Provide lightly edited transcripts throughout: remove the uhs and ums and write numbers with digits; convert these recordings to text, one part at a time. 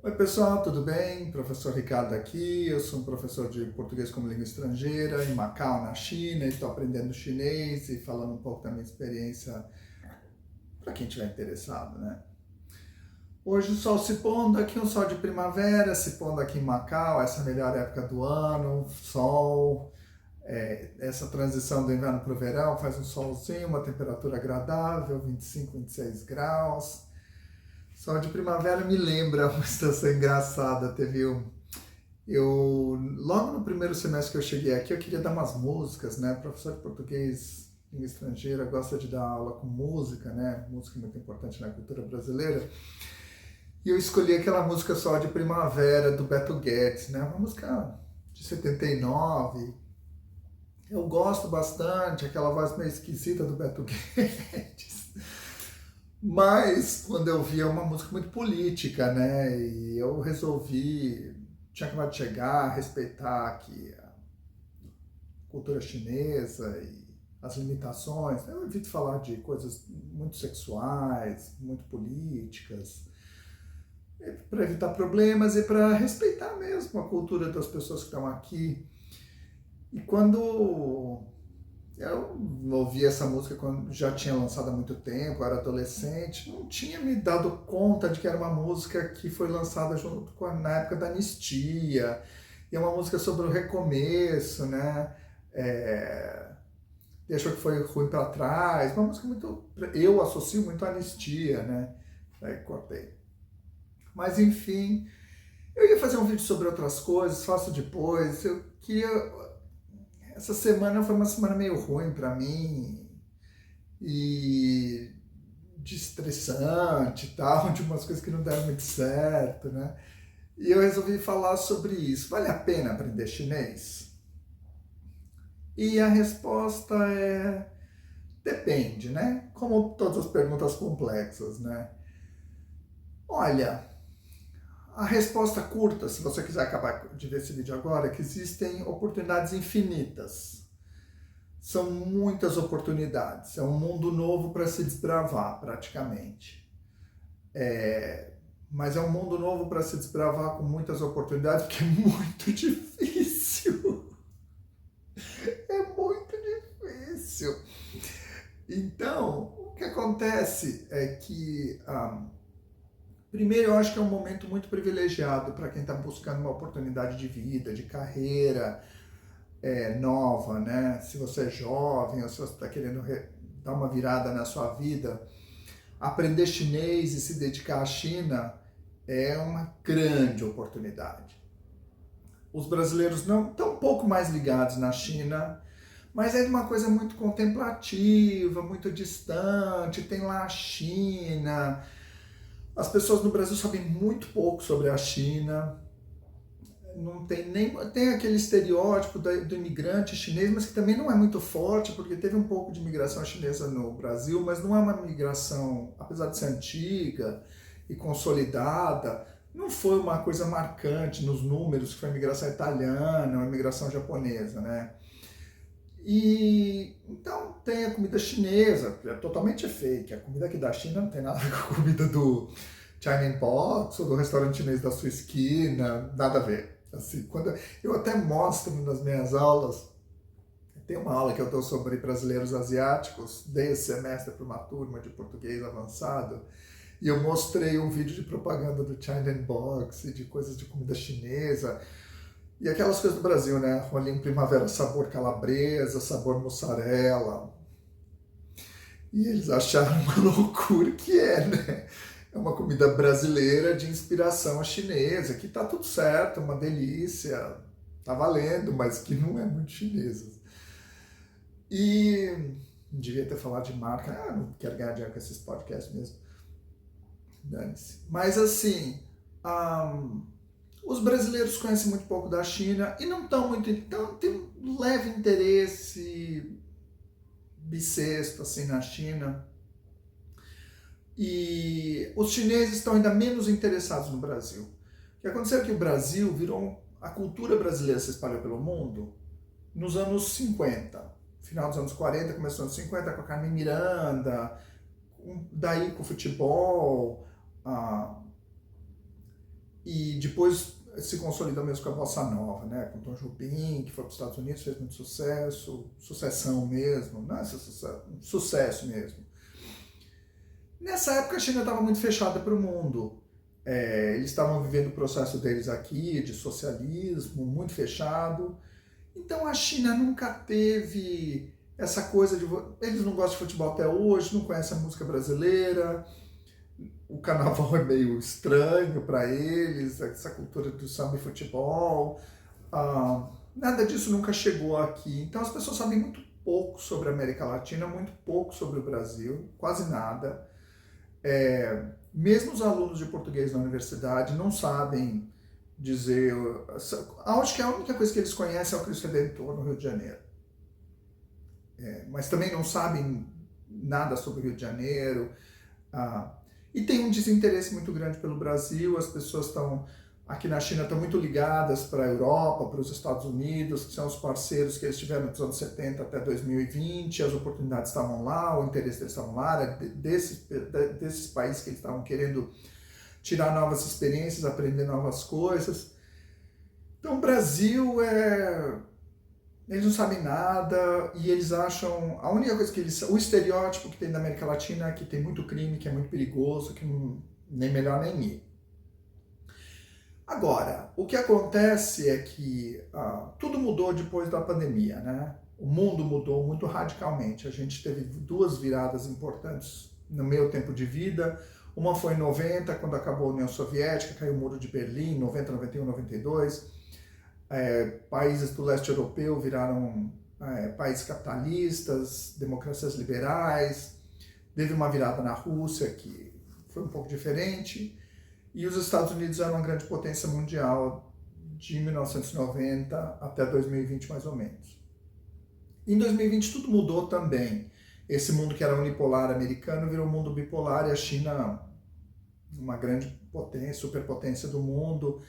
Oi pessoal, tudo bem? Professor Ricardo aqui, eu sou um professor de português como língua estrangeira em Macau, na China, e estou aprendendo chinês e falando um pouco da minha experiência para quem estiver interessado, né? Hoje o sol se pondo aqui, um sol de primavera, se pondo aqui em Macau, essa é a melhor época do ano, sol, essa transição do inverno para o verão, faz um solzinho, uma temperatura agradável, 25, 26 graus. Sol de primavera me lembra uma situação engraçada. Logo no primeiro semestre que eu cheguei aqui, eu queria dar umas músicas, né? Professor de português, língua estrangeira, gosta de dar aula com música, né? Música é muito importante na cultura brasileira. E eu escolhi aquela música Sol de Primavera, do Beto Guedes, né? Uma música de 79. Eu gosto bastante, aquela voz meio esquisita do Beto Guedes. Mas, quando eu vi, é uma música muito política, né? E eu resolvi, tinha acabado de chegar, respeitar aqui a cultura chinesa e as limitações. Eu evito falar de coisas muito sexuais, muito políticas, para evitar problemas e para respeitar mesmo a cultura das pessoas que estão aqui. E quando eu ouvi essa música quando já tinha lançado há muito tempo, eu era adolescente, não tinha me dado conta de que era uma música que foi lançada junto com na época da anistia, e é uma música sobre o recomeço, né? Deixou que foi ruim para trás, uma música muito, eu associo muito à anistia, né? Aí cortei. Mas enfim, eu ia fazer um vídeo sobre outras coisas, faço depois. Eu queria, essa semana foi uma semana meio ruim para mim e de estressante e tal, de umas coisas que não deram muito certo, né? E eu resolvi falar sobre isso. Vale a pena aprender chinês? E a resposta é depende, né? Como todas as perguntas complexas, né? Olha, a resposta curta, se você quiser acabar de ver esse vídeo agora, é que existem oportunidades infinitas. São muitas oportunidades. É um mundo novo para se desbravar, praticamente. Mas é um mundo novo para se desbravar com muitas oportunidades, porque é muito difícil. É muito difícil. Então, o que acontece é que, primeiro, eu acho que é um momento muito privilegiado para quem está buscando uma oportunidade de vida, de carreira nova, né? Se você é jovem ou se você está querendo dar uma virada na sua vida, aprender chinês e se dedicar à China é uma grande oportunidade. Os brasileiros não estão um pouco mais ligados na China, mas é uma coisa muito contemplativa, muito distante, tem lá a China. As pessoas no Brasil sabem muito pouco sobre a China. Não tem nem tem aquele estereótipo do imigrante chinês, mas que também não é muito forte, porque teve um pouco de imigração chinesa no Brasil, mas não é uma migração, apesar de ser antiga e consolidada, não foi uma coisa marcante nos números que foi a imigração italiana ou a imigração japonesa, né? E então tem a comida chinesa, que é totalmente fake. A comida aqui da China não tem nada com a comida do China Box ou do restaurante chinês da sua esquina, nada a ver. Assim, quando eu até mostro nas minhas aulas, tem uma aula que eu dou sobre brasileiros asiáticos, dei esse semestre para uma turma de português avançado, e eu mostrei um vídeo de propaganda do China Box e de coisas de comida chinesa, e aquelas coisas do Brasil, né? Rolinho primavera, sabor calabresa, sabor mussarela. E eles acharam uma loucura que né? É uma comida brasileira de inspiração chinesa, que tá tudo certo, uma delícia, tá valendo, mas que não é muito chinesa. E não devia ter falado de marca, não quero ganhar dinheiro com esses podcasts mesmo. Dane-se. Mas assim, os brasileiros conhecem muito pouco da China e não estão muito. Então tem um leve interesse bissexto assim, na China. E os chineses estão ainda menos interessados no Brasil. O que aconteceu é que o Brasil virou. A cultura brasileira se espalhou pelo mundo nos anos 50. Final dos anos 40, começou nos anos 50 com a Carmen Miranda, daí com o futebol. E depois se consolidou mesmo com a Bossa Nova, né? Com Tom Jobim, que foi para os Estados Unidos, fez muito sucesso, sucessão mesmo, né? Sucesso mesmo. Nessa época a China estava muito fechada para o mundo. Eles estavam vivendo o processo deles aqui, de socialismo, muito fechado. Então a China nunca teve essa coisa de... Eles não gostam de futebol até hoje, não conhecem a música brasileira, o carnaval é meio estranho para eles, essa cultura do samba e futebol. Nada disso nunca chegou aqui. Então as pessoas sabem muito pouco sobre a América Latina, muito pouco sobre o Brasil, quase nada. Mesmo os alunos de português na universidade não sabem dizer... Acho que a única coisa que eles conhecem é o Cristo Redentor no Rio de Janeiro. Mas também não sabem nada sobre o Rio de Janeiro. E tem um desinteresse muito grande pelo Brasil. As pessoas aqui na China estão muito ligadas para a Europa, para os Estados Unidos, que são os parceiros que eles tiveram dos anos 70 até 2020, as oportunidades estavam lá, o interesse deles estavam lá, era desses países que eles estavam querendo tirar novas experiências, aprender novas coisas. Então o Brasil eles não sabem nada e eles acham... A única coisa que o estereótipo que tem da América Latina é que tem muito crime, que é muito perigoso, que nem melhor nem ir. Agora, o que acontece é que tudo mudou depois da pandemia, né? O mundo mudou muito radicalmente. A gente teve duas viradas importantes no meu tempo de vida. Uma foi em 90, quando acabou a União Soviética, caiu o Muro de Berlim, 90, 91, 92. Países do leste europeu viraram países capitalistas, democracias liberais. Teve uma virada na Rússia, que foi um pouco diferente. E os Estados Unidos eram uma grande potência mundial de 1990 até 2020, mais ou menos. Em 2020 tudo mudou também. Esse mundo que era unipolar americano virou um mundo bipolar e a China, uma grande potência, superpotência do mundo.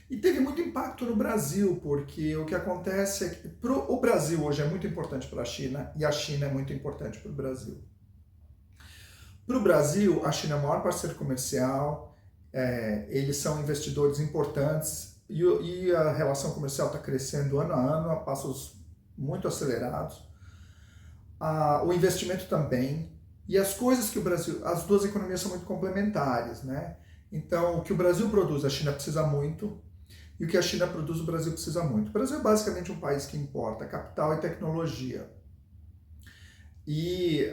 E teve muito impacto no Brasil, porque o que acontece é que o Brasil hoje é muito importante para a China e a China é muito importante para o Brasil. Para o Brasil, a China é o maior parceiro comercial, eles são investidores importantes e a relação comercial está crescendo ano a ano, a passos muito acelerados. O investimento também, e as coisas que o Brasil... As duas economias são muito complementares, né? Então, o que o Brasil produz, a China precisa muito, e o que a China produz, o Brasil precisa muito. O Brasil é basicamente um país que importa capital e tecnologia. E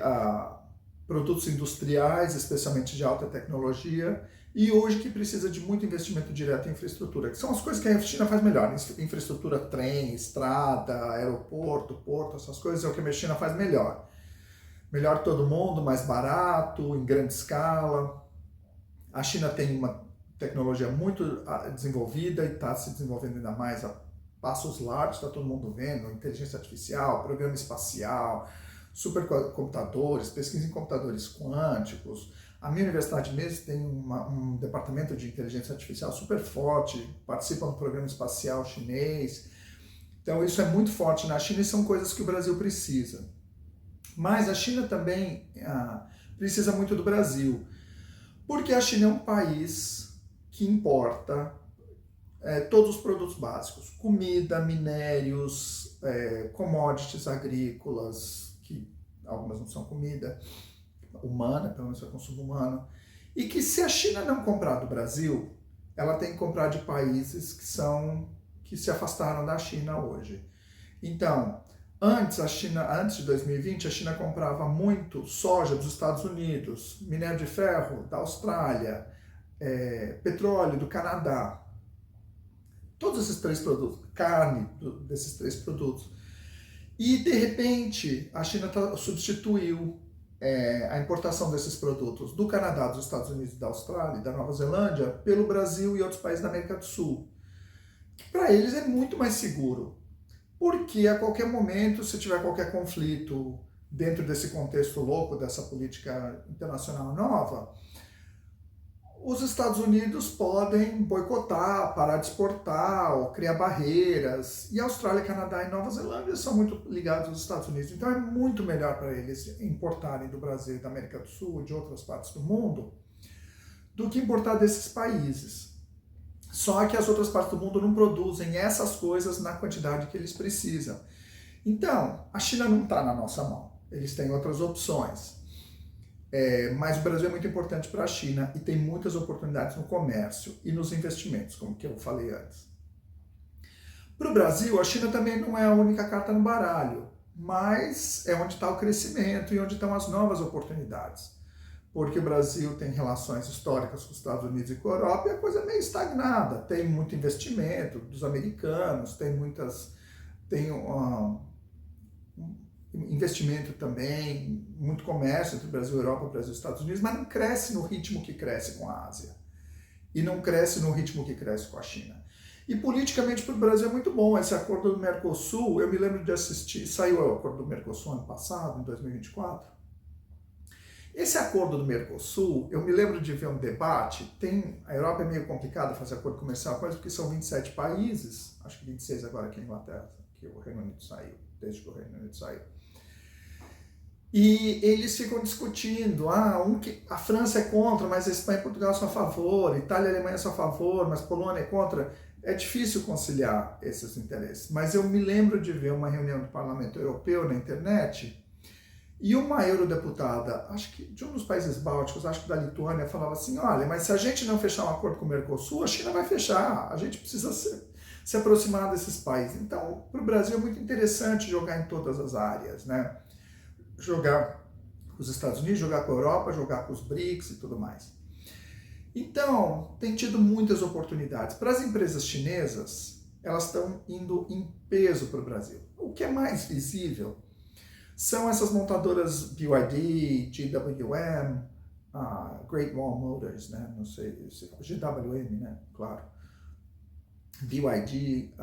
produtos industriais, especialmente de alta tecnologia, e hoje que precisa de muito investimento direto em infraestrutura, que são as coisas que a China faz melhor. Infraestrutura, trem, estrada, aeroporto, porto, essas coisas é o que a China faz melhor. Melhor que todo mundo, mais barato, em grande escala. A China tem uma tecnologia muito desenvolvida e está se desenvolvendo ainda mais a passos largos, está todo mundo vendo, inteligência artificial, programa espacial, supercomputadores, pesquisa em computadores quânticos. A minha universidade mesmo tem um departamento de inteligência artificial super forte, participa do programa espacial chinês. Então isso é muito forte na China e são coisas que o Brasil precisa. Mas a China também precisa muito do Brasil, porque a China é um país que importa todos os produtos básicos, comida, minérios, commodities agrícolas, que algumas não são comida humana, pelo menos é consumo humano, e que se a China não comprar do Brasil, ela tem que comprar de países que se afastaram da China hoje. Então, antes de 2020, a China comprava muito soja dos Estados Unidos, minério de ferro da Austrália, petróleo do Canadá. Todos esses três produtos, carne desses três produtos. E, de repente, a China substituiu a importação desses produtos do Canadá, dos Estados Unidos, da Austrália e da Nova Zelândia pelo Brasil e outros países da América do Sul. Que para eles é muito mais seguro. Porque a qualquer momento, se tiver qualquer conflito dentro desse contexto louco, dessa política internacional nova, os Estados Unidos podem boicotar, parar de exportar, ou criar barreiras. E a Austrália, Canadá e Nova Zelândia são muito ligados aos Estados Unidos. Então é muito melhor para eles importarem do Brasil, da América do Sul e de outras partes do mundo do que importar desses países. Só que as outras partes do mundo não produzem essas coisas na quantidade que eles precisam. Então, a China não está na nossa mão. Eles têm outras opções. Mas o Brasil é muito importante para a China e tem muitas oportunidades no comércio e nos investimentos, como que eu falei antes. Para o Brasil, a China também não é a única carta no baralho, mas é onde está o crescimento e onde estão as novas oportunidades. Porque o Brasil tem relações históricas com os Estados Unidos e com a Europa e a coisa é meio estagnada. Tem muito investimento dos americanos, tem investimento também, muito comércio entre Brasil e Europa, Brasil e Estados Unidos, mas não cresce no ritmo que cresce com a Ásia. E não cresce no ritmo que cresce com a China. E politicamente para o Brasil é muito bom. Esse acordo do Mercosul, eu me lembro de assistir, saiu o acordo do Mercosul ano passado, em 2024. Esse acordo do Mercosul, eu me lembro de ver um debate, a Europa é meio complicado fazer acordo comercial com eles, porque são 27 países, acho que 26 agora aqui na Inglaterra, que o Reino Unido saiu, desde que o Reino Unido saiu. E eles ficam discutindo, a França é contra, mas a Espanha e Portugal são a favor, Itália e Alemanha são a favor, mas Polônia é contra. É difícil conciliar esses interesses. Mas eu me lembro de ver uma reunião do Parlamento Europeu na internet e uma eurodeputada, acho que de um dos países bálticos, acho que da Lituânia, falava assim, olha, mas se a gente não fechar um acordo com o Mercosul, a China vai fechar, a gente precisa se aproximar desses países. Então, para o Brasil é muito interessante jogar em todas as áreas, né? Jogar com os Estados Unidos, jogar com a Europa, jogar com os BRICS e tudo mais. Então, tem tido muitas oportunidades. Para as empresas chinesas, elas estão indo em peso para o Brasil. O que é mais visível são essas montadoras BYD, GWM, Great Wall Motors, né? Não sei, GWM, né? Claro. BYD,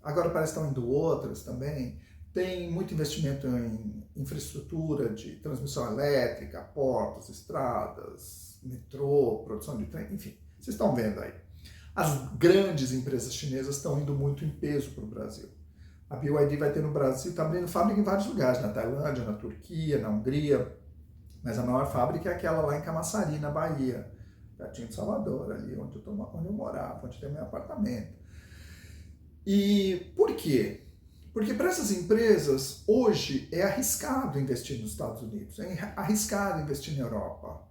agora parece que estão indo outras também. Tem muito investimento em infraestrutura de transmissão elétrica, portos, estradas, metrô, produção de trem, enfim. Vocês estão vendo aí. As grandes empresas chinesas estão indo muito em peso para o Brasil. A BYD vai ter no Brasil, está abrindo fábrica em vários lugares, na Tailândia, na Turquia, na Hungria, mas a maior fábrica é aquela lá em Camaçari, na Bahia, pertinho de Salvador, ali onde eu morava, onde tem meu apartamento. E por quê? Porque para essas empresas, hoje, é arriscado investir nos Estados Unidos, é arriscado investir na Europa.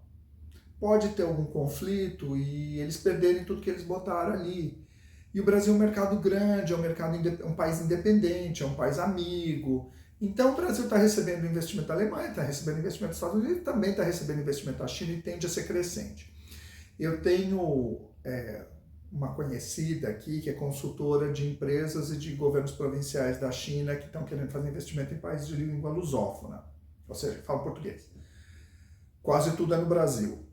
Pode ter algum conflito e eles perderem tudo que eles botaram ali. E o Brasil é um mercado grande, é um país independente, é um país amigo. Então o Brasil está recebendo investimento da Alemanha, está recebendo investimento dos Estados Unidos, também está recebendo investimento da China e tende a ser crescente. Eu tenho uma conhecida aqui que é consultora de empresas e de governos provinciais da China que estão querendo fazer investimento em países de língua lusófona, ou seja, que falam português. Quase tudo é no Brasil.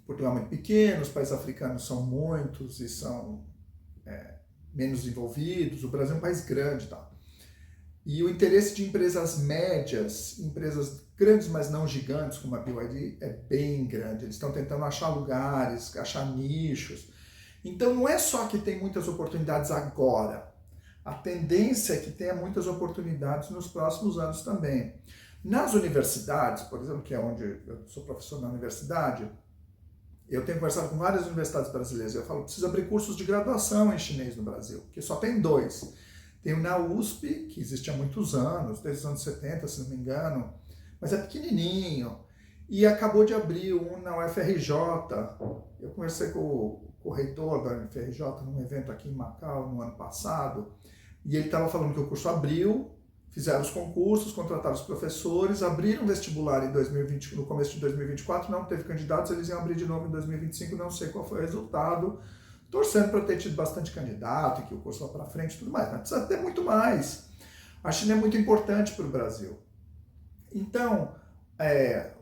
Portugal é muito pequeno, os países africanos são muitos e são menos desenvolvidos, o Brasil é um país grande, tá? E o interesse de empresas médias, empresas grandes, mas não gigantes, como a BYD, é bem grande. Eles estão tentando achar lugares, achar nichos. Então não é só que tem muitas oportunidades agora. A tendência é que tenha muitas oportunidades nos próximos anos também. Nas universidades, por exemplo, que é onde eu sou professor na universidade, eu tenho conversado com várias universidades brasileiras. Eu falo, precisa abrir cursos de graduação em chinês no Brasil, que só tem 2. Tem o na USP, que existe há muitos anos, desde os anos 70, se não me engano, mas é pequenininho. E acabou de abrir um na UFRJ. Eu conversei com o reitor da UFRJ num evento aqui em Macau no ano passado, e ele estava falando que o curso abriu, fizeram os concursos, contrataram os professores, abriram o vestibular em 2020, no começo de 2024, não teve candidatos, eles iam abrir de novo em 2025, não sei qual foi o resultado, torcendo para ter tido bastante candidato e que o curso vá para frente e tudo mais, mas precisa ter muito mais. A China é muito importante para o Brasil. Então,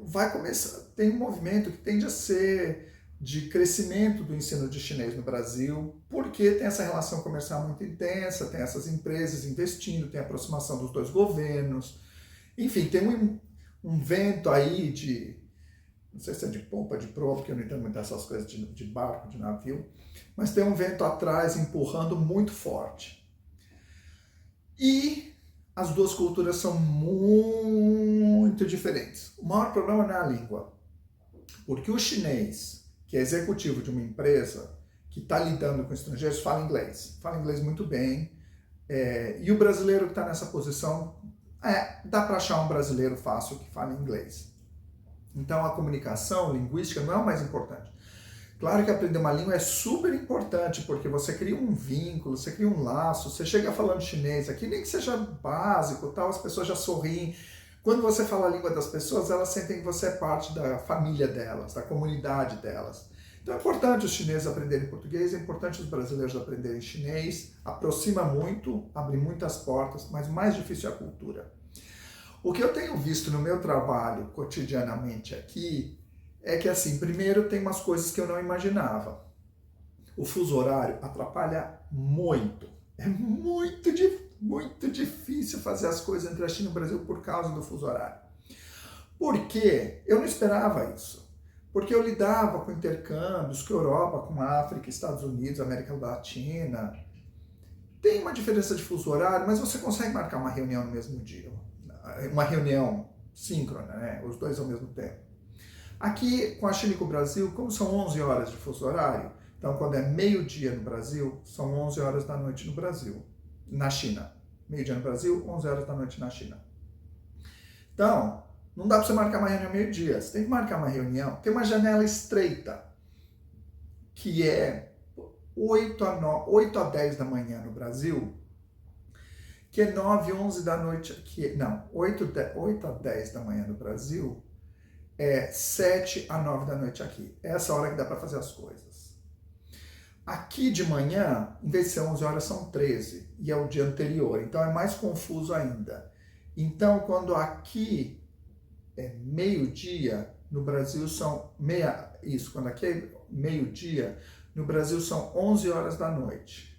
vai começar, tem um movimento que tende a ser de crescimento do ensino de chinês no Brasil, porque tem essa relação comercial muito intensa, tem essas empresas investindo, tem a aproximação dos 2 governos, enfim, tem um vento aí de, não sei se é de pompa, de proa, porque eu não entendo muito dessas coisas de barco, de navio, mas tem um vento atrás empurrando muito forte. E as 2 culturas são muito diferentes. O maior problema não é a língua, porque o chinês, que é executivo de uma empresa, que está lidando com estrangeiros fala inglês muito bem, e o brasileiro que está nessa posição, dá para achar um brasileiro fácil que fala inglês. Então a comunicação linguística não é o mais importante. Claro que aprender uma língua é super importante, porque você cria um vínculo, você cria um laço, você chega falando chinês aqui, nem que seja básico, tal, as pessoas já sorriem. Quando você fala a língua das pessoas, elas sentem que você é parte da família delas, da comunidade delas. Então é importante os chineses aprenderem português, é importante os brasileiros aprenderem chinês, aproxima muito, abre muitas portas, mas o mais difícil é a cultura. O que eu tenho visto no meu trabalho cotidianamente aqui é que, assim, primeiro tem umas coisas que eu não imaginava. O fuso horário atrapalha muito. É muito difícil fazer as coisas entre a China e o Brasil por causa do fuso horário. Por quê? Eu não esperava isso. Porque eu lidava com intercâmbios com a Europa, com a África, Estados Unidos, América Latina. Tem uma diferença de fuso horário, mas você consegue marcar uma reunião no mesmo dia. Uma reunião síncrona, né? Os dois ao mesmo tempo. Aqui, com a China e com o Brasil, como são 11 horas de fuso horário, então quando é meio-dia no Brasil, são 11 horas da noite no Brasil, na China. Meio-dia no Brasil, 11 horas da noite na China. Então, não dá para você marcar uma reunião meio-dia, você tem que marcar uma reunião, tem uma janela estreita, que é 8 a 10 da manhã no Brasil, que é 9, 11 da noite aqui, não, 8 a 10 da manhã no Brasil, é 7 a 9 da noite aqui. É essa hora que dá para fazer as coisas. Aqui de manhã, em vez de ser 11 horas, são 13, e é o dia anterior, então é mais confuso ainda. Então, quando aqui é meio-dia, no Brasil são quando aqui é meio-dia, no Brasil são 11 horas da noite.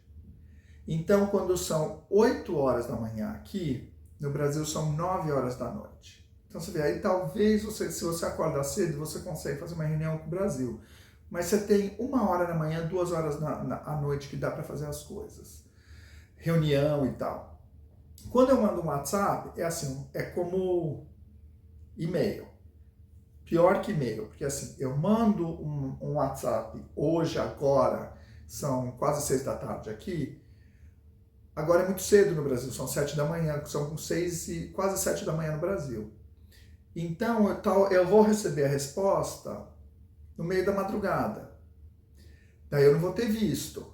Então, quando são 8 horas da manhã aqui, no Brasil são 9 horas da noite. Então você vê, aí talvez se você acordar cedo, você consegue fazer uma reunião com o Brasil. Mas você tem 1 hora da manhã, 2 horas à noite que dá para fazer as coisas. Reunião e tal. Quando eu mando um WhatsApp, é assim, é como e-mail. Pior que e-mail, porque assim, eu mando um WhatsApp hoje, agora, são quase 6 da tarde aqui. Agora é muito cedo no Brasil, são 7 da manhã, são 6 e quase 7 da manhã no Brasil. Então, eu vou receber a resposta no meio da madrugada. Daí eu não vou ter visto.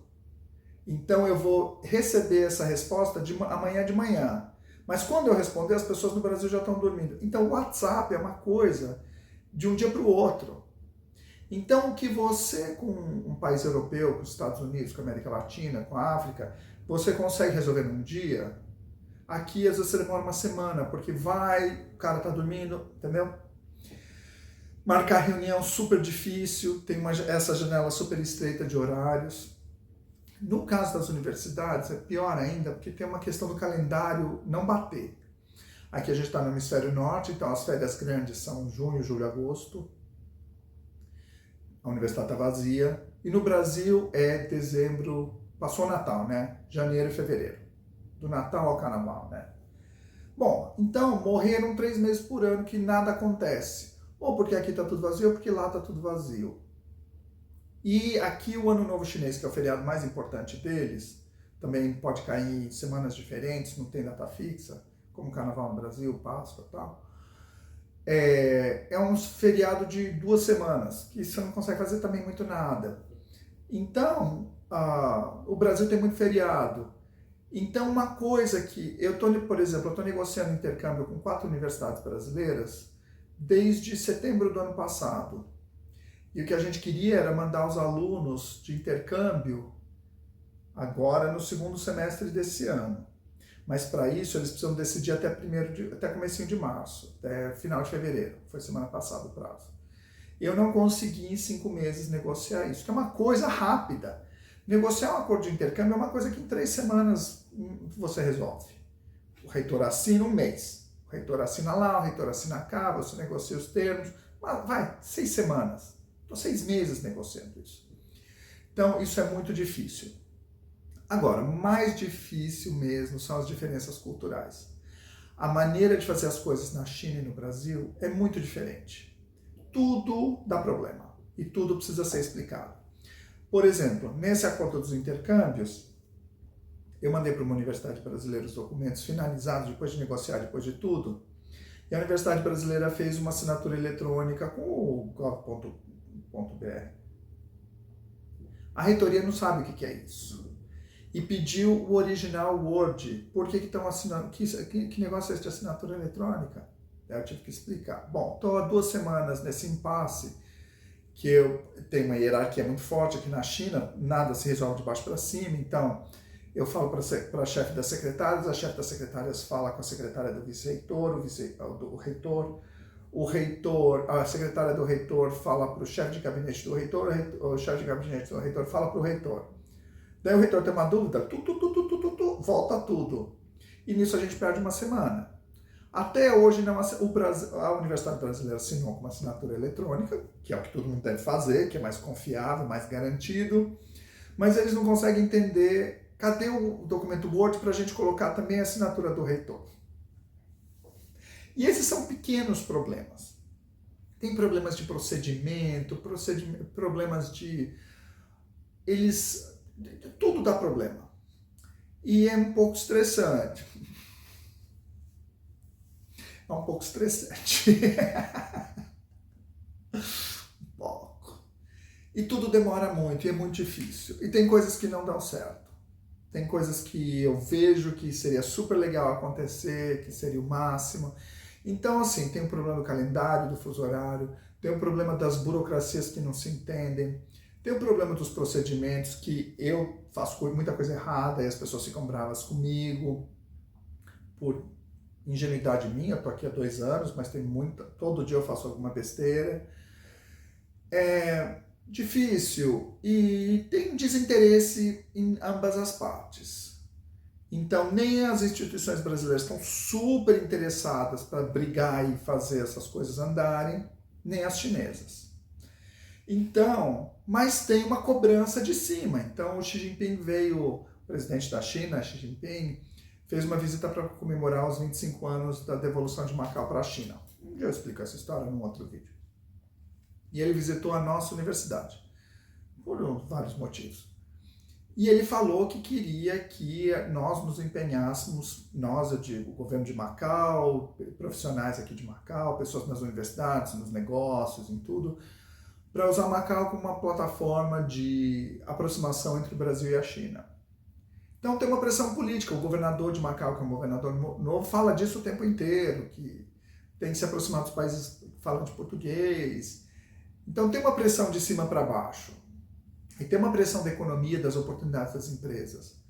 Então, eu vou receber essa resposta amanhã de manhã. Mas quando eu responder, as pessoas no Brasil já estão dormindo. Então, o WhatsApp é uma coisa de um dia para o outro. Então, o que você, com um país europeu, com os Estados Unidos, com a América Latina, com a África, você consegue resolver num dia, aqui às vezes você demora uma semana, porque o cara tá dormindo, entendeu? Marcar reunião super difícil, tem essa janela super estreita de horários. No caso das universidades, é pior ainda, porque tem uma questão do calendário não bater. Aqui a gente está no hemisfério norte, então as férias grandes são junho, julho, agosto. A universidade está vazia. E no Brasil é dezembro, passou o Natal, né? Janeiro e fevereiro. Do Natal ao Carnaval, né? Bom, então morreram 3 meses por ano que nada acontece. Ou porque aqui está tudo vazio, ou porque lá está tudo vazio. E aqui o Ano Novo Chinês, que é o feriado mais importante deles, também pode cair em semanas diferentes, não tem data fixa, como o Carnaval no Brasil, Páscoa e tal. É um feriado de 2 semanas, que você não consegue fazer também muito nada. Então, o Brasil tem muito feriado. Então, uma coisa que por exemplo, eu estou negociando intercâmbio com 4 universidades brasileiras desde setembro do ano passado. E o que a gente queria era mandar os alunos de intercâmbio agora no segundo semestre desse ano. Mas para isso eles precisam decidir até comecinho de março, até final de fevereiro. Foi semana passada o prazo. Eu não consegui em 5 meses negociar isso, que é uma coisa rápida. Negociar um acordo de intercâmbio é uma coisa que em 3 semanas você resolve. O reitor assina um mês. O reitor assina lá, o reitor assina cá, você negocia os termos. Vai, 6 semanas. Estou 6 meses negociando isso. Então, isso é muito difícil. Agora, mais difícil mesmo são as diferenças culturais. A maneira de fazer as coisas na China e no Brasil é muito diferente. Tudo dá problema e tudo precisa ser explicado. Por exemplo, nesse acordo dos intercâmbios, eu mandei para uma universidade brasileira os documentos finalizados, depois de negociar, depois de tudo, e a universidade brasileira fez uma assinatura eletrônica com o gov.br. A reitoria não sabe o que é isso. E pediu o original Word. Por que estão assinando? Que negócio é esse de assinatura eletrônica? Eu tive que explicar. Bom, estou há 2 semanas nesse impasse, que eu tenho uma hierarquia muito forte aqui na China, nada se resolve de baixo para cima, então eu falo para a chefe das secretárias, a chefe das secretárias fala com a secretária do vice-reitor, do reitor, a secretária do reitor fala para o chefe de gabinete do reitor, o chefe de gabinete do reitor fala para o reitor. Daí o reitor tem uma dúvida, volta tudo. E nisso a gente perde uma semana. Até hoje, a Universidade Brasileira assinou com uma assinatura eletrônica, que é o que todo mundo deve fazer, que é mais confiável, mais garantido, mas eles não conseguem entender cadê o documento Word para a gente colocar também a assinatura do reitor. E esses são pequenos problemas. Tem problemas de procedimento, problemas de... tudo dá problema. E é um pouco estressante. É um pouco estressante. Um pouco. E tudo demora muito, e é muito difícil. E tem coisas que não dão certo. Tem coisas que eu vejo que seria super legal acontecer, que seria o máximo. Então, assim, tem o problema do calendário, do fuso horário, tem o problema das burocracias que não se entendem, tem o problema dos procedimentos, que eu faço muita coisa errada e as pessoas ficam bravas comigo por ingenuidade minha. Eu tô aqui há 2 anos, mas todo dia eu faço alguma besteira. É difícil e tem desinteresse em ambas as partes. Então, nem as instituições brasileiras estão super interessadas para brigar e fazer essas coisas andarem, nem as chinesas. Então, mas tem uma cobrança de cima. Então, o Xi Jinping veio, o presidente da China, Xi Jinping, fez uma visita para comemorar os 25 anos da devolução de Macau para a China. Um dia eu explico essa história num outro vídeo. E ele visitou a nossa universidade, por vários motivos. E ele falou que queria que nós nos empenhássemos, nós, eu digo, o governo de Macau, profissionais aqui de Macau, pessoas nas universidades, nos negócios, em tudo, para usar Macau como uma plataforma de aproximação entre o Brasil e a China. Então tem uma pressão política. O governador de Macau, que é um governador novo, fala disso o tempo inteiro, que tem que se aproximar dos países que falam de português. Então tem uma pressão de cima para baixo. E tem uma pressão da economia, das oportunidades das empresas.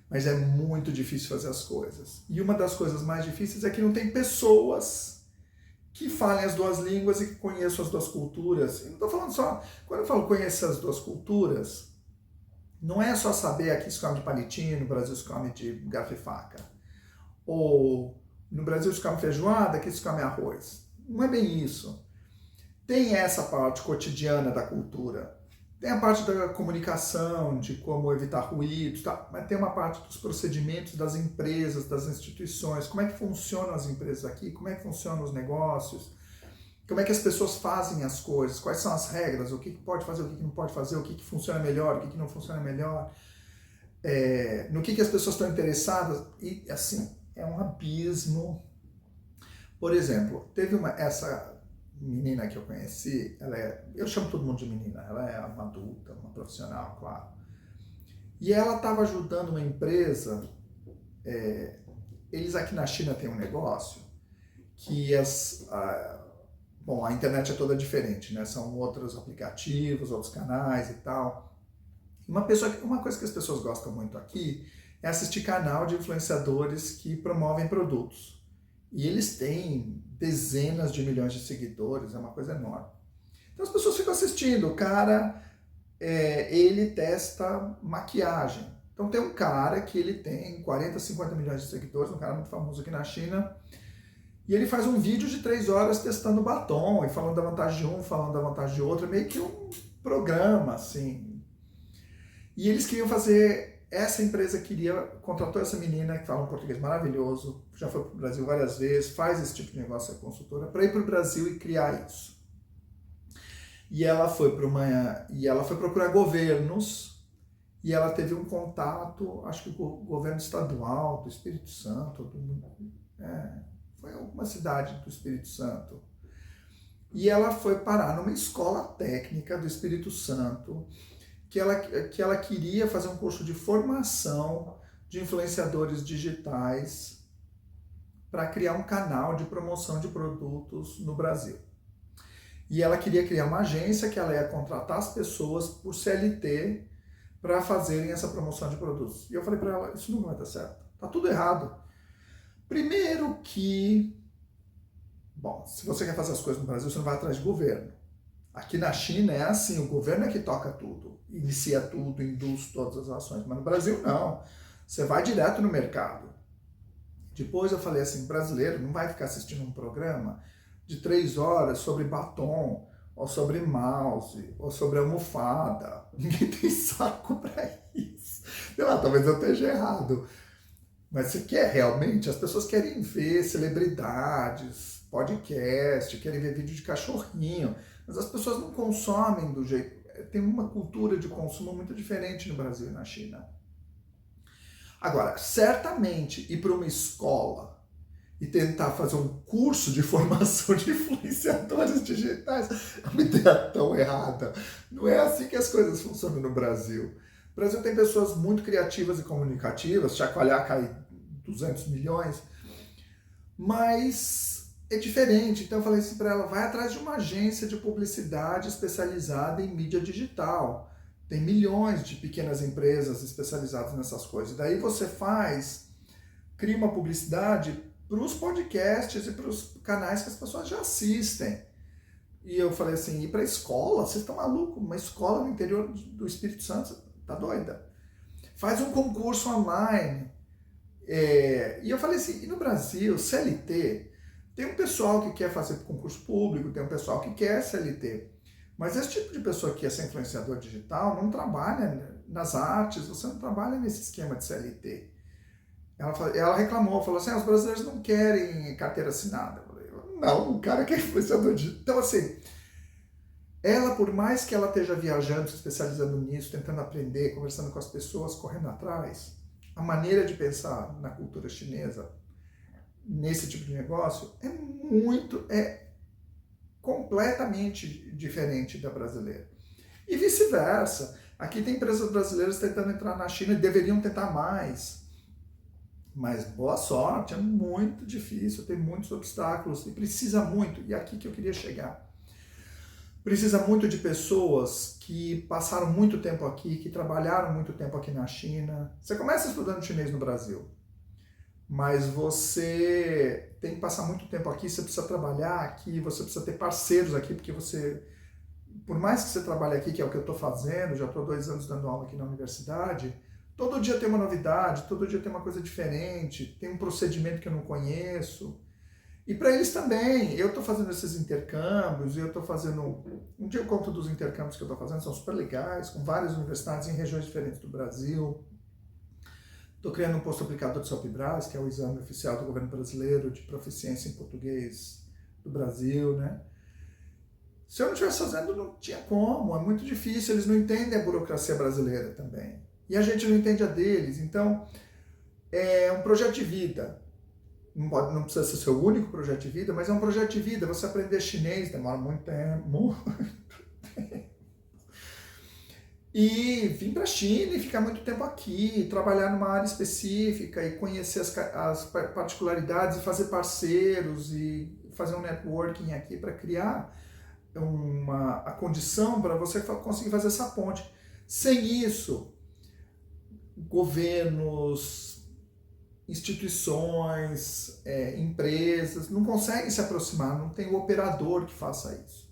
Mas é muito difícil fazer as coisas. E uma das coisas mais difíceis é que não tem pessoas que falem as 2 línguas e que conheçam as 2 culturas. E não estou falando só... Quando eu falo conhecer as 2 culturas, não é só saber aqui se come de palitinho, no Brasil se come de garfo e faca. Ou no Brasil se come feijoada, aqui se come arroz. Não é bem isso. Tem essa parte cotidiana da cultura. Tem a parte da comunicação, de como evitar ruídos, tá? Mas tem uma parte dos procedimentos das empresas, das instituições, como é que funcionam as empresas aqui, como é que funcionam os negócios, como é que as pessoas fazem as coisas, quais são as regras, o que pode fazer, o que não pode fazer, o que funciona melhor, o que não funciona melhor, no que as pessoas estão interessadas, e assim, é um abismo. Por exemplo, teve essa menina que eu conheci, eu chamo todo mundo de menina, ela é uma adulta, uma profissional, claro. E ela estava ajudando uma empresa, eles aqui na China têm um negócio que a internet é toda diferente, né? São outros aplicativos, outros canais e tal. Uma coisa que as pessoas gostam muito aqui é assistir canal de influenciadores que promovem produtos. E eles têm dezenas de milhões de seguidores, é uma coisa enorme. Então as pessoas ficam assistindo. O cara, ele testa maquiagem. Então tem um cara que ele tem 40, 50 milhões de seguidores, um cara muito famoso aqui na China, e ele faz um vídeo de 3 horas testando batom, e falando da vantagem de um, falando da vantagem de outro, é meio que um programa, assim. E eles queriam fazer... Essa empresa contratou essa menina que fala um português maravilhoso, já foi para o Brasil várias vezes, faz esse tipo de negócio, é consultora, para ir para o Brasil e criar isso. e ela foi procurar governos e ela teve um contato, acho que com o governo estadual do Espírito Santo, foi alguma cidade do Espírito Santo. E ela foi parar numa escola técnica do Espírito Santo, que ela queria fazer um curso de formação de influenciadores digitais para criar um canal de promoção de produtos no Brasil. E ela queria criar uma agência que ela ia contratar as pessoas por CLT para fazerem essa promoção de produtos. E eu falei para ela, isso não vai dar certo, tá tudo errado. Primeiro que, bom, se você quer fazer as coisas no Brasil, você não vai atrás de governo. Aqui na China é assim, o governo é que toca tudo, inicia tudo, induz todas as ações, mas no Brasil não, você vai direto no mercado. Depois eu falei assim, brasileiro não vai ficar assistindo um programa de 3 horas sobre batom, ou sobre mouse, ou sobre almofada. Ninguém tem saco para isso. Sei lá, talvez eu esteja errado. Mas você quer realmente? As pessoas querem ver celebridades, podcast, querem ver vídeo de cachorrinho. Mas as pessoas não consomem do jeito... Tem uma cultura de consumo muito diferente no Brasil e na China. Agora, certamente ir para uma escola e tentar fazer um curso de formação de influenciadores digitais é uma ideia tão errada. Não é assim que as coisas funcionam no Brasil. O Brasil tem pessoas muito criativas e comunicativas, chacoalhar cai 200 milhões, mas é diferente. Então eu falei assim para ela, vai atrás de uma agência de publicidade especializada em mídia digital. Tem milhões de pequenas empresas especializadas nessas coisas. Daí você cria uma publicidade para os podcasts e para os canais que as pessoas já assistem. E eu falei assim, ir para a escola? Vocês estão malucos? Uma escola no interior do Espírito Santo? Tá doida? Faz um concurso online. E eu falei assim, e no Brasil, CLT, tem um pessoal que quer fazer concurso público, tem um pessoal que quer CLT. Mas esse tipo de pessoa que quer ser influenciador digital não trabalha nas artes, você não trabalha nesse esquema de CLT. Ela reclamou, falou assim, os brasileiros não querem carteira assinada. Eu falei, não, o cara quer influenciador digital. Então, assim, ela, por mais que ela esteja viajando, se especializando nisso, tentando aprender, conversando com as pessoas, correndo atrás, a maneira de pensar na cultura chinesa, nesse tipo de negócio, é completamente diferente da brasileira. E vice-versa. Aqui tem empresas brasileiras tentando entrar na China e deveriam tentar mais. Mas boa sorte, é muito difícil, tem muitos obstáculos e precisa muito, e aqui que eu queria chegar. Precisa muito de pessoas que passaram muito tempo aqui, que trabalharam muito tempo aqui na China. Você começa estudando chinês no Brasil, mas você tem que passar muito tempo aqui, você precisa trabalhar aqui, você precisa ter parceiros aqui, porque por mais que você trabalhe aqui, que é o que eu estou fazendo, já estou há 2 anos dando aula aqui na universidade, todo dia tem uma novidade, todo dia tem uma coisa diferente, tem um procedimento que eu não conheço. E para eles também, eu estou fazendo esses intercâmbios, eu estou fazendo... Um dia eu conto dos intercâmbios que eu estou fazendo, são super legais, com várias universidades em regiões diferentes do Brasil. Estou criando um posto aplicador de SOPBRAS, que é o exame oficial do governo brasileiro de proficiência em português do Brasil, né? Se eu não estivesse fazendo, não tinha como, é muito difícil, eles não entendem a burocracia brasileira também. E a gente não entende a deles, então é um projeto de vida. Não precisa ser seu único projeto de vida, mas é um projeto de vida. Você aprender chinês demora muito tempo. E vir para a China e ficar muito tempo aqui, trabalhar numa área específica e conhecer as particularidades e fazer parceiros e fazer um networking aqui para criar a condição para você conseguir fazer essa ponte. Sem isso, governos, instituições, empresas não conseguem se aproximar, não tem o operador que faça isso.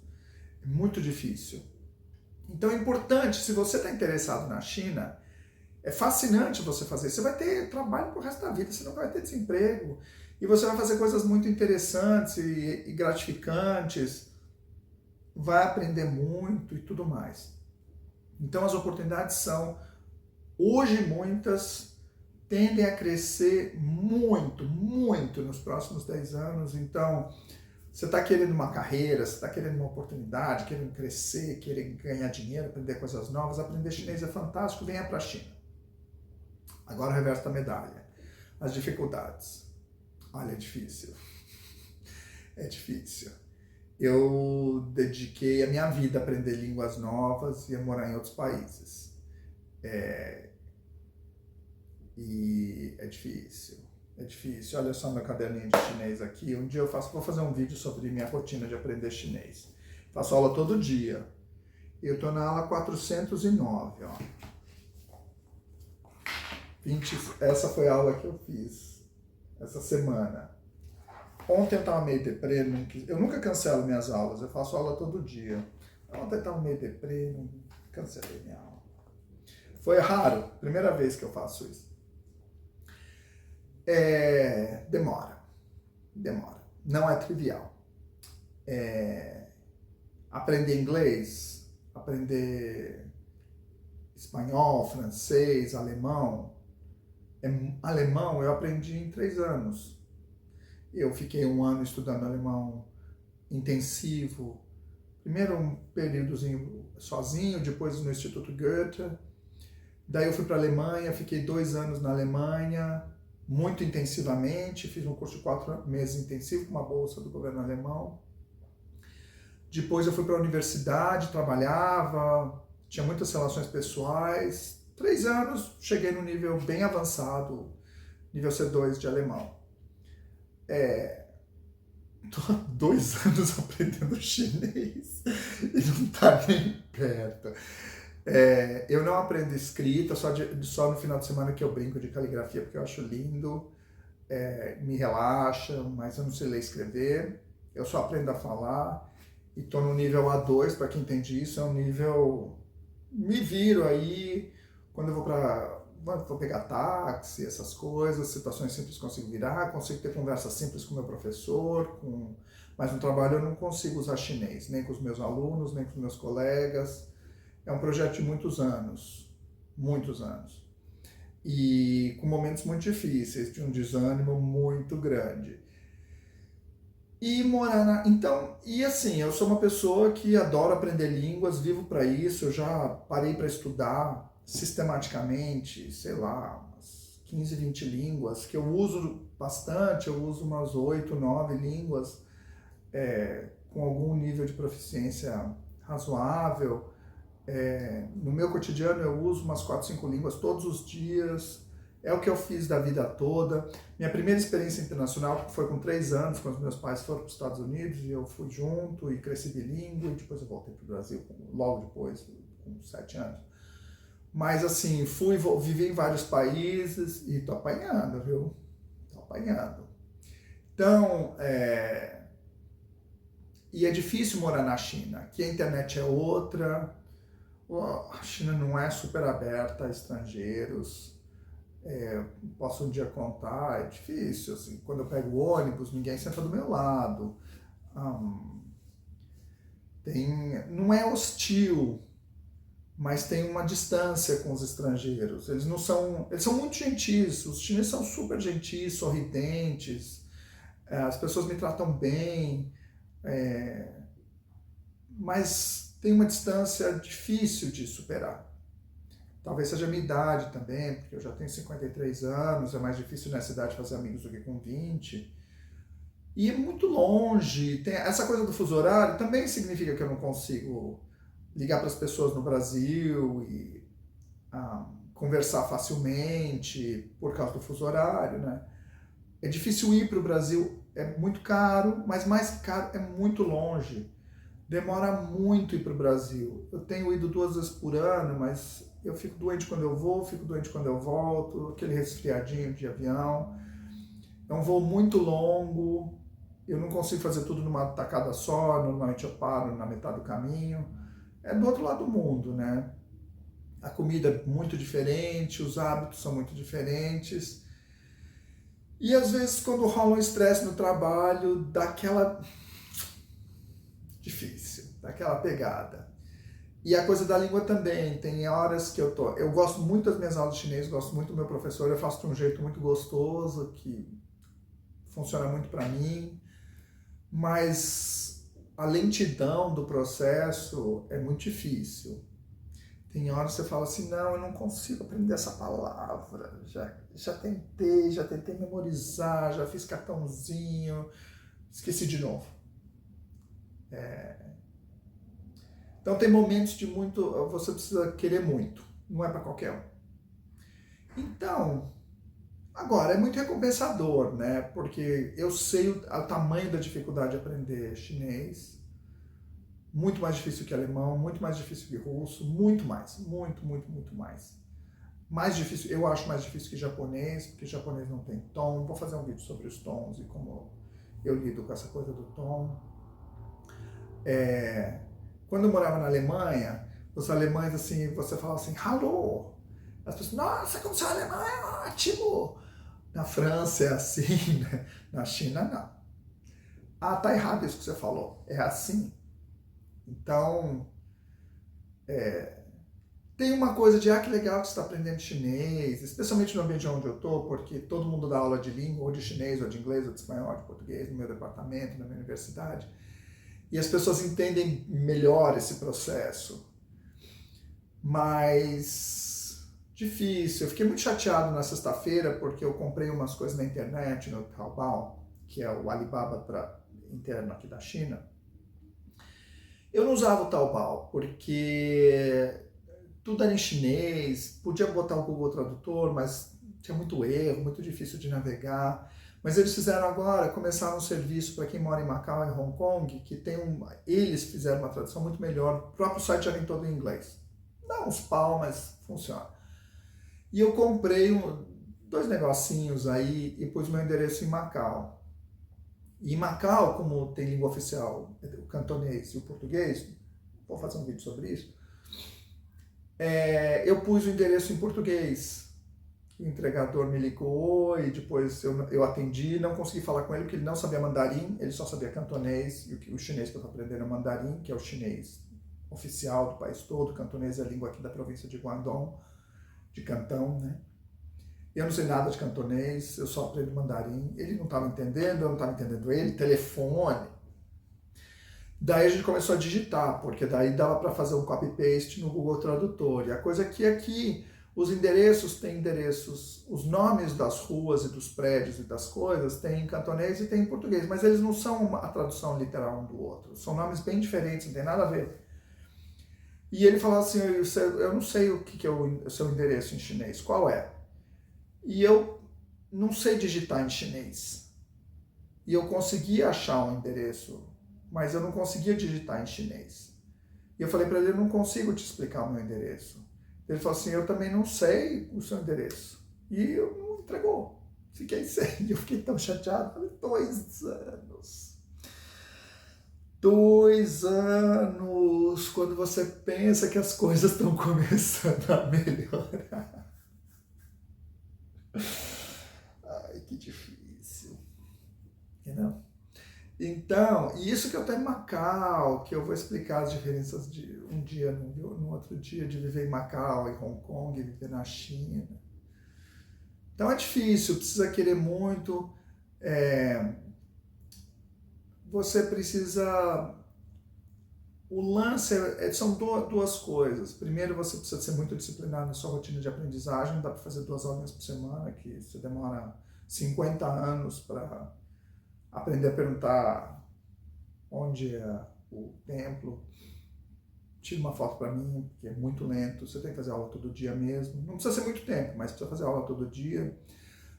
É muito difícil. Então é importante, se você está interessado na China, é fascinante você fazer isso. Você vai ter trabalho pro resto da vida, você não vai ter desemprego. E você vai fazer coisas muito interessantes e gratificantes, vai aprender muito e tudo mais. Então as oportunidades são, hoje muitas, tendem a crescer muito, muito nos próximos 10 anos. Então Você está querendo uma carreira, você está querendo uma oportunidade, querendo crescer, querendo ganhar dinheiro, aprender coisas novas, aprender chinês é fantástico, venha para a China. Agora o reverso da medalha. As dificuldades. Olha, é difícil. É difícil. Eu dediquei a minha vida a aprender línguas novas e a morar em outros países. E é difícil. É difícil. Olha só meu caderninho de chinês aqui. Um dia eu vou fazer um vídeo sobre minha rotina de aprender chinês. Faço aula todo dia. Eu tô na aula 409, ó. Essa foi a aula que eu fiz essa semana. Ontem eu tava meio deprê, eu nunca cancelo minhas aulas, eu faço aula todo dia. Ontem eu tava meio deprê, não cancelei minha aula. Foi raro, primeira vez que eu faço isso. Demora. Não é trivial. Aprender inglês, aprender espanhol, francês, alemão. Alemão eu aprendi em 3 anos. Eu fiquei 1 ano estudando alemão intensivo. Primeiro um períodozinho sozinho, depois no Instituto Goethe. Daí eu fui para a Alemanha, fiquei 2 anos na Alemanha, muito intensivamente. Fiz um curso de 4 meses intensivo com uma bolsa do governo alemão. Depois eu fui para a universidade, trabalhava, tinha muitas relações pessoais. 3 anos, cheguei no nível bem avançado, nível C2 de alemão. Tô há 2 anos aprendendo chinês e não tá nem perto. Eu não aprendo escrita, só no final de semana que eu brinco de caligrafia, porque eu acho lindo, me relaxa, mas eu não sei ler e escrever. Eu só aprendo a falar e tô no nível A2, para quem entende isso, é um nível... Me viro aí, quando eu vou pegar táxi, essas coisas, situações simples consigo virar, consigo ter conversas simples com o meu professor, mas no trabalho eu não consigo usar chinês, nem com os meus alunos, nem com os meus colegas. É um projeto de muitos anos, e com momentos muito difíceis, de um desânimo muito grande. E assim, eu sou uma pessoa que adoro aprender línguas, vivo para isso, eu já parei para estudar sistematicamente, sei lá, umas 15, 20 línguas, que eu uso bastante, eu uso umas 8, 9 línguas, com algum nível de proficiência razoável. No meu cotidiano eu uso umas 4, 5 línguas todos os dias, é o que eu fiz da vida toda. Minha primeira experiência internacional foi com 3 anos, quando meus pais foram para os Estados Unidos, e eu fui junto e cresci bilíngue, e depois eu voltei para o Brasil, logo depois, com 7 anos. Mas assim, vivi em vários países e tô apanhando, viu? Tô apanhando. Então, e é difícil morar na China, aqui a internet é outra, a China não é super aberta a estrangeiros. Posso um dia contar, é difícil, assim, quando eu pego o ônibus, ninguém senta do meu lado. Não é hostil, mas tem uma distância com os estrangeiros. Eles são muito gentis, os chineses são super gentis, sorridentes, as pessoas me tratam bem, mas tem uma distância difícil de superar. Talvez seja a minha idade também, porque eu já tenho 53 anos, é mais difícil nessa idade fazer amigos do que com 20. E é muito longe, tem essa coisa do fuso horário também significa que eu não consigo ligar para as pessoas no Brasil e conversar facilmente por causa do fuso horário, né? É difícil ir para o Brasil, é muito caro, mas mais caro é muito longe. Demora muito ir para o Brasil. Eu tenho ido 2 vezes por ano, mas eu fico doente quando eu vou, fico doente quando eu volto, aquele resfriadinho de avião. É um voo muito longo, eu não consigo fazer tudo numa tacada só, normalmente eu paro na metade do caminho. É do outro lado do mundo, né? A comida é muito diferente, os hábitos são muito diferentes. E às vezes quando rola um estresse no trabalho, dá aquela... difícil, dá aquela pegada. E a coisa da língua também, tem horas que eu gosto muito das minhas aulas de chinês, gosto muito do meu professor, eu faço de um jeito muito gostoso, que funciona muito para mim, mas a lentidão do processo é muito difícil. Tem horas que você fala assim, não, eu não consigo aprender essa palavra, já tentei memorizar, já fiz cartãozinho, esqueci de novo. Então tem momentos de muito, você precisa querer muito, não é para qualquer um. Então, agora é muito recompensador, né? Porque eu sei o tamanho da dificuldade de aprender chinês, muito mais difícil que alemão, muito mais difícil que russo, muito mais, muito mais. Mais difícil, eu acho mais difícil que japonês, porque japonês não tem tom. Vou fazer um vídeo sobre os tons e como eu lido com essa coisa do tom. Quando eu morava na Alemanha, os alemães, assim, você fala assim, hallo! As pessoas, nossa, como seu alemão é ótimo! Na França é assim, né? Na China não. Ah, tá errado isso que você falou, é assim. Então, tem uma coisa de, que legal que você está aprendendo chinês, especialmente no ambiente onde eu estou, porque todo mundo dá aula de língua, ou de chinês, ou de inglês, ou de espanhol, ou de português, no meu departamento, na minha universidade. E as pessoas entendem melhor esse processo. Mas difícil. Eu fiquei muito chateado na sexta-feira porque eu comprei umas coisas na internet, no Taobao, que é o Alibaba interno aqui da China. Eu não usava o Taobao porque tudo era em chinês, podia botar o Google Tradutor, mas tinha muito erro, muito difícil de navegar. Mas eles fizeram agora, começaram um serviço para quem mora em Macau e Hong Kong, que tem eles fizeram uma tradução muito melhor, o próprio site já vem todo em inglês. Dá uns pau, mas funciona. E eu comprei 2 negocinhos aí e pus meu endereço em Macau. E em Macau, como tem língua oficial, o cantonês e o português, vou fazer um vídeo sobre isso, eu pus o endereço em português. O entregador me ligou e depois eu atendi, não consegui falar com ele porque ele não sabia mandarim, ele só sabia cantonês, e o chinês que eu estou aprendendo é mandarim, que é o chinês oficial do país todo. O cantonês é a língua aqui da província de Guangdong, de Cantão, né? Eu não sei nada de cantonês, eu só aprendo mandarim. Ele não estava entendendo, eu não estava entendendo ele, telefone. Daí a gente começou a digitar, porque daí dava para fazer um copy-paste no Google Tradutor. E a coisa aqui, os endereços têm endereços, os nomes das ruas e dos prédios e das coisas tem em cantonês e tem em português, mas eles não são a tradução literal um do outro. São nomes bem diferentes, não tem nada a ver. E ele falou assim, eu não sei o que é o seu endereço em chinês, qual é? E eu não sei digitar em chinês. E eu conseguia achar um endereço, mas eu não conseguia digitar em chinês. E eu falei para ele, eu não consigo te explicar o meu endereço. Ele falou assim, eu também não sei o seu endereço. E eu não entregou. Fiquei sem. Eu fiquei tão chateado. Falei, 2 anos. 2 anos. Quando você pensa que as coisas estão começando a melhorar. Ai, que difícil. Não? Então, isso que eu estou em Macau, que eu vou explicar as diferenças de um dia no outro dia, de viver em Macau, em Hong Kong, viver na China. Então é difícil, precisa querer muito. Você precisa... O lance são 2 coisas. Primeiro, você precisa ser muito disciplinado na sua rotina de aprendizagem. Dá para fazer 2 aulas por semana, que você demora 50 anos para aprender a perguntar onde é o templo. Tira uma foto para mim, que é muito lento. Você tem que fazer aula todo dia mesmo. Não precisa ser muito tempo, mas precisa fazer aula todo dia.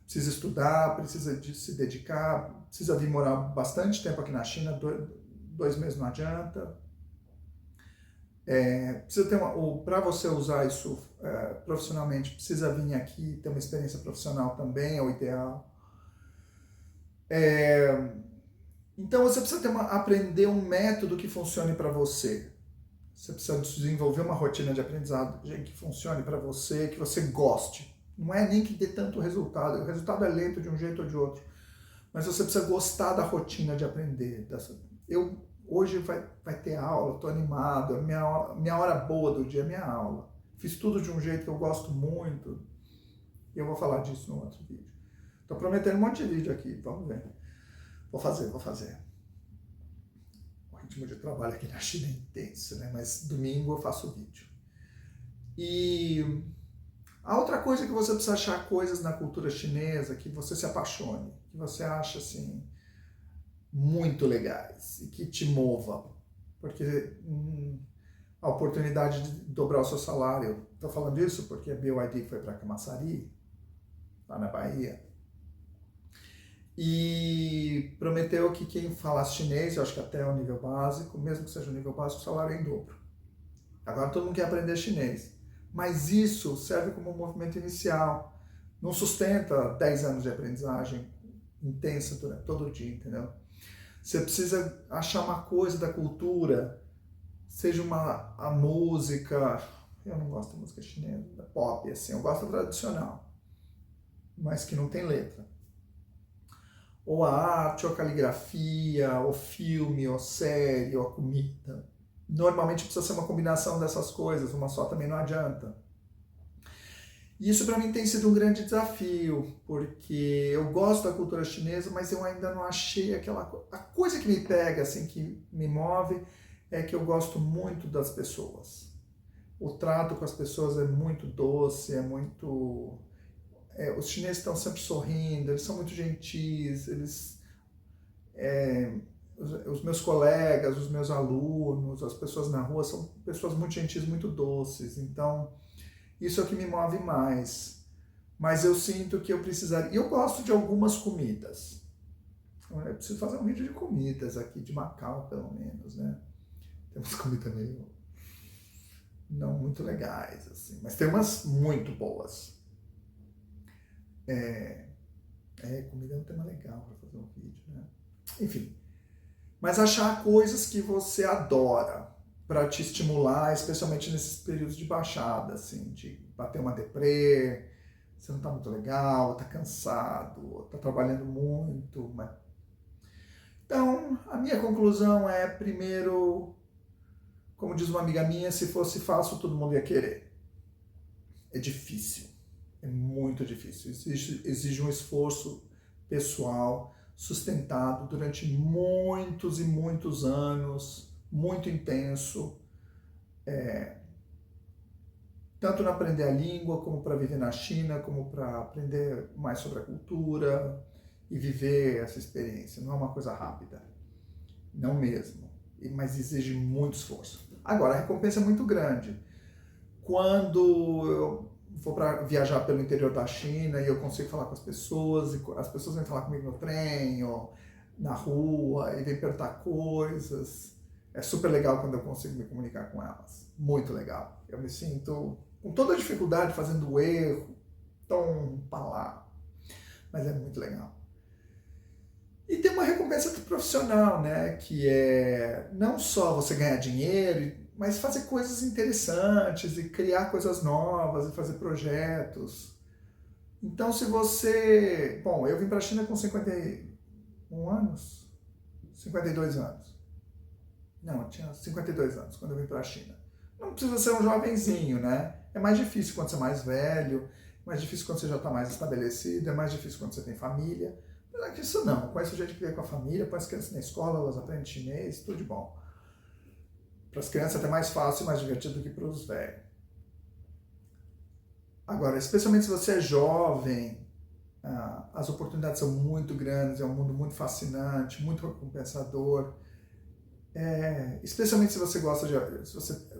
Precisa estudar, precisa se dedicar, precisa vir morar bastante tempo aqui na China, 2 meses não adianta. Precisa ter para você usar isso profissionalmente, precisa vir aqui, ter uma experiência profissional também, é o ideal. Então você precisa aprender um método que funcione para você. Você precisa desenvolver uma rotina de aprendizado que funcione para você, que você goste. Não é nem que dê tanto resultado, o resultado é lento de um jeito ou de outro. Mas você precisa gostar da rotina de aprender. Hoje vai ter aula, estou animado, minha hora boa do dia é minha aula. Fiz tudo de um jeito que eu gosto muito. E eu vou falar disso no outro vídeo. Estou prometendo um monte de vídeo aqui, vamos ver. Vou fazer. ritmo de trabalho aqui na China é intenso, né? Mas domingo eu faço vídeo. E a outra coisa é que você precisa achar coisas na cultura chinesa que você se apaixone, que você acha, assim, muito legais e que te mova. Porque a oportunidade de dobrar o seu salário, estou falando isso porque a BYD foi para Camaçari, lá na Bahia, e prometeu que quem falasse chinês, eu acho que até o nível básico, mesmo que seja o nível básico, o salário é em dobro. Agora todo mundo quer aprender chinês. Mas isso serve como um movimento inicial. Não sustenta 10 anos de aprendizagem intensa durante todo o dia, entendeu? Você precisa achar uma coisa da cultura, seja a música, eu não gosto da música chinesa, da pop, assim, eu gosto da tradicional, mas que não tem letra. Ou a arte, ou a caligrafia, ou filme, ou série, ou a comida. Normalmente precisa ser uma combinação dessas coisas, uma só também não adianta. E isso para mim tem sido um grande desafio, porque eu gosto da cultura chinesa, mas eu ainda não achei a coisa que me pega, assim, que me move, é que eu gosto muito das pessoas. O trato com as pessoas é muito doce, é muito... os chineses estão sempre sorrindo, eles são muito gentis, os meus colegas, os meus alunos, as pessoas na rua são pessoas muito gentis, muito doces. Então, isso é o que me move mais. Mas eu sinto que eu precisaria... Eu gosto de algumas comidas. Eu preciso fazer um vídeo de comidas aqui, de Macau, pelo menos, né? Tem umas comidas meio... não muito legais, assim. Mas tem umas muito boas. Comida é um tema legal para fazer um vídeo, né? Enfim. Mas achar coisas que você adora para te estimular, especialmente nesses períodos de baixada, assim, de bater uma deprê, você não está muito legal, está cansado, está trabalhando muito. Mas... Então, a minha conclusão é, primeiro, como diz uma amiga minha, se fosse fácil, todo mundo ia querer. É difícil, é muito difícil, exige um esforço pessoal, sustentado durante muitos e muitos anos, muito intenso, tanto para aprender a língua, como para viver na China, como para aprender mais sobre a cultura e viver essa experiência. Não é uma coisa rápida, não mesmo, mas exige muito esforço. Agora, a recompensa é muito grande. Quando eu vou para viajar pelo interior da China e eu consigo falar com as pessoas, e as pessoas vêm falar comigo no trem ou na rua e vêm perguntar coisas. É super legal quando eu consigo me comunicar com elas. Muito legal. Eu me sinto com toda a dificuldade, fazendo erro, tão para lá. Mas é muito legal. E tem uma recompensa profissional, né? Que é não só você ganhar dinheiro, mas fazer coisas interessantes e criar coisas novas e fazer projetos. Então, se você... Bom, eu vim para a China com 51 anos? 52 anos. Não, eu tinha 52 anos quando eu vim para a China. Não precisa ser um jovenzinho, né? É mais difícil quando você é mais velho, mais difícil quando você já está mais estabelecido, é mais difícil quando você tem família. Apesar que isso não, conheço gente que veio com a família, põe as crianças na escola, elas aprendem chinês, tudo de bom. Para as crianças é até mais fácil e mais divertido do que para os velhos. Agora, especialmente se você é jovem, as oportunidades são muito grandes, é um mundo muito fascinante, muito recompensador. Especialmente se você gosta de...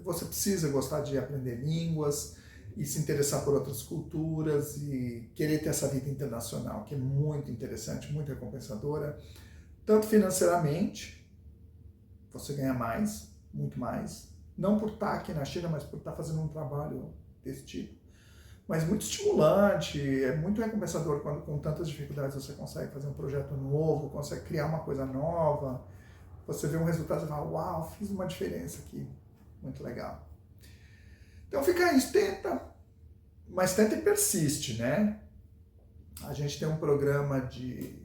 você precisa gostar de aprender línguas e se interessar por outras culturas e querer ter essa vida internacional, que é muito interessante, muito recompensadora. Tanto financeiramente, você ganha mais, muito mais, não por estar aqui na China, mas por estar fazendo um trabalho desse tipo. Mas muito estimulante, é muito recompensador quando com tantas dificuldades você consegue fazer um projeto novo, consegue criar uma coisa nova, você vê um resultado e fala, uau, fiz uma diferença aqui, muito legal. Então fica isso, mas tenta e persiste, né? A gente tem um programa de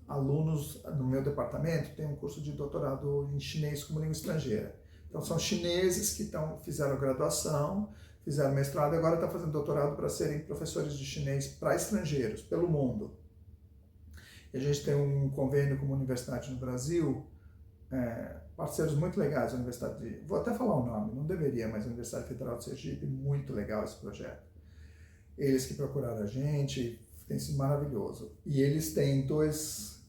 alunos no meu departamento, tem um curso de doutorado em chinês como língua estrangeira. Então são chineses que fizeram graduação, fizeram mestrado e agora estão fazendo doutorado para serem professores de chinês para estrangeiros, pelo mundo. E a gente tem um convênio com uma universidade no Brasil parceiros muito legais da Universidade vou até falar o nome, não deveria, mas a Universidade Federal de Sergipe, muito legal esse projeto. Eles que procuraram a gente, tem sido maravilhoso. E eles têm 2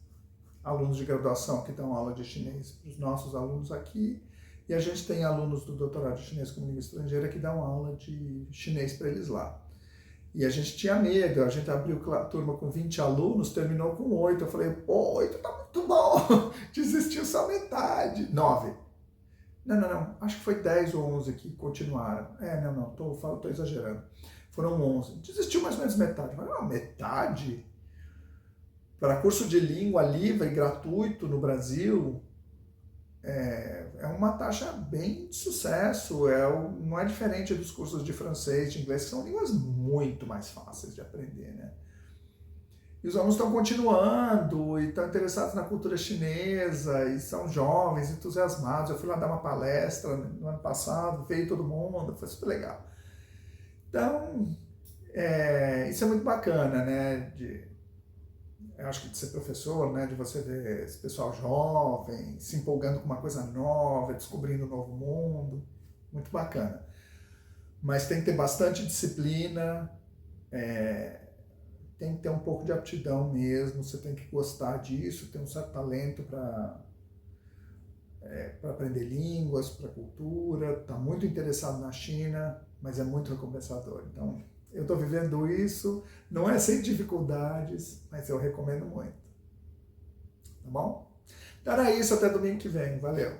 alunos de graduação que dão aula de chinês para os nossos alunos aqui, e a gente tem alunos do doutorado de chinês como língua estrangeira que dão aula de chinês para eles lá. E a gente tinha medo, a gente abriu a turma com 20 alunos, terminou com 8. Eu falei, pô, 8 tá muito bom, desistiu só metade. 9. Não, acho que foi 10 ou 11 que continuaram. Tô exagerando. Foram 11. Desistiu mais ou menos metade. Eu falei, metade? Para curso de língua livre e gratuito no Brasil, é uma taxa bem de sucesso, não é diferente dos cursos de francês, de inglês, que são línguas muito mais fáceis de aprender, né? E os alunos estão continuando e estão interessados na cultura chinesa e são jovens, entusiasmados. Eu fui lá dar uma palestra no ano passado, veio todo mundo, foi super legal. Então, isso é muito bacana, né? Eu acho que de ser professor, né, de você ver esse pessoal jovem, se empolgando com uma coisa nova, descobrindo um novo mundo, muito bacana. Mas tem que ter bastante disciplina, tem que ter um pouco de aptidão mesmo, você tem que gostar disso, ter um certo talento para aprender línguas, para cultura, está muito interessado na China, mas é muito recompensador. Então, eu estou vivendo isso, não é sem dificuldades, mas eu recomendo muito. Tá bom? Então era isso, até domingo que vem. Valeu!